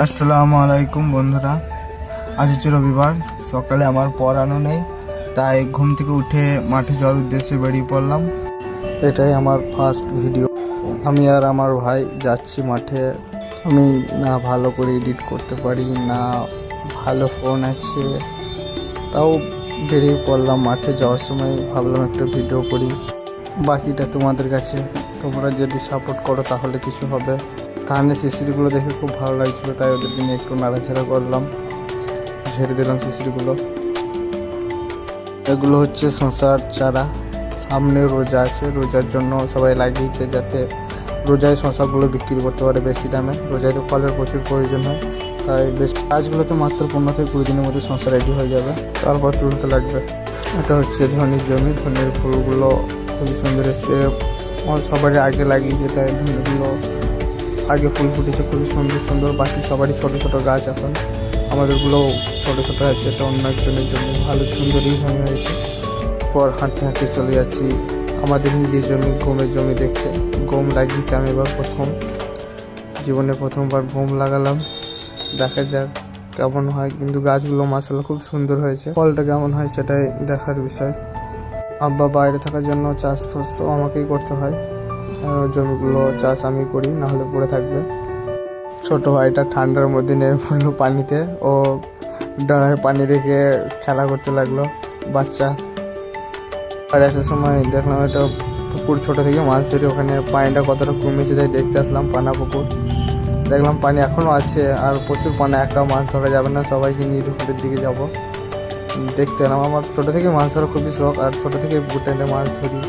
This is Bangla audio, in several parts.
আসসালামু আলাইকুম বন্ধুরা, আজ হচ্ছে রবিবার। সকালে আমার পড়ানো নেই, তাই ঘুম থেকে উঠে মাঠে যাওয়ার উদ্দেশ্যে বেরিয়ে পড়লাম। এটাই আমার ফার্স্ট ভিডিও। আমি আর আমার ভাই যাচ্ছি মাঠে। আমি না ভালো করে এডিট করতে পারি, না ভালো ফোন আছে, তাও বেরিয়ে পড়লাম মাঠে যাওয়ার সময়। ভাবলাম একটা ভিডিও করি, বাকিটা তোমাদের কাছে। তোমরা যদি সাপোর্ট করো তাহলে কিছু হবে। ধানের শিশিরগুলো দেখে খুব ভালো লাগছিল, তাই ওদেরকে নিয়ে একটু নাড়াচাড়া করলাম, ঝেড়ে দিলাম শিশিরগুলো। এগুলো হচ্ছে শশার চারা। সামনে রোজা আছে, রোজার জন্য সবাই লাগিয়েছে, যাতে রোজায় শশাগুলো বিক্রি করতে পারে বেশি দামে। রোজায় তো ফলের প্রচুর প্রয়োজন হয়, তাই বেশ গাছগুলোতে মাত্র 15 থেকে 20 দিনের মধ্যে শশা রেডি হয়ে যাবে, তারপর তুলতে লাগবে। এটা হচ্ছে ধনির জমি। ধনির ফুলগুলো খুবই সুন্দর এসছে, সবারই আগে লাগিয়েছে, তাই ধনিগুলো আগে ফুল ফুটেছে খুবই সুন্দর সুন্দর। বাকি সবারই ছোটো ছোটো গাছ, এখন আমাদেরগুলো ছোটো ছোটো আছে। এটা অন্য একজনের জন্য ভালো সুন্দরই জমি হয়েছে। পর হাঁটতে হাঁটতে চলে যাচ্ছি আমাদের নিজের জমি, গমের জমি দেখতে। গম লাগিয়েছি আমি এবার জীবনে প্রথমবার গম লাগালাম। দেখা যাক কেমন হয়, কিন্তু গাছগুলো মাশাআল্লাহ খুব সুন্দর হয়েছে। ফলটা কেমন হয় সেটাই দেখার বিষয়। আব্বা বাইরে থাকার জন্য চাষবাস আমাকেই করতে হয়, জমিগুলো চাষ আমি করি, নাহলে পড়ে থাকবে। ছোট ভাইটা ঠান্ডার মধ্যে নেমে পড়লো পানিতে, ও ডাঙায় পানি দেখে খেলা করতে লাগলো বাচ্চা। আর আসার সময় দেখলাম একটা পুকুর, ছোট থেকে মাছ ধরি, ওখানে পানিটা কতটা কমেছে তাই দেখতে আসলাম। পানা পুকুর দেখলাম, পানি এখনও আছে, আর প্রচুর পানা, একা মাছ ধরা যাবে না, সবাইকে নিয়ে দুপুরের দিকে যাব। দেখতে এলাম, আমার ছোটো থেকে মাছ ধরা খুবই শখ, আর ছোটো থেকে পুকুরটাতে মাছ ধরি।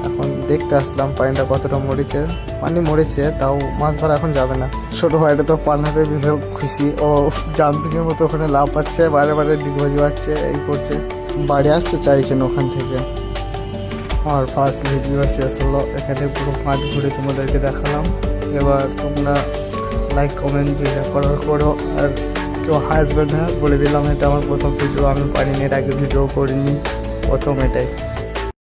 এখন দেখতে আসলাম পানিটা কতটা মরেছে। পানি মরেছে, তাও মাছ ধরা এখন যাবে না। ছোটো ভাইটা তো পানারে বিশাল খুশি, ও জাম্পিংয়ের মতো ওখানে লাভ পাচ্ছে, বারে বারে ডিগবাজি পাচ্ছে, এই করছে। বাড়ি আসতে চাইছেন ওখান থেকে। আমার ফার্স্ট ভিডিও শেষ হলো, এখানে পুরো মাঠ ঘুরে তোমাদেরকে দেখালাম। এবার তোমরা লাইক কমেন্ট যেটা করার করো, আর কেউ হাসবে না বলে দিলাম। এটা আমার প্রথম ভিডিও, আমি পারিনি, এর আগে ভিডিও করিনি, প্রথম এটাই।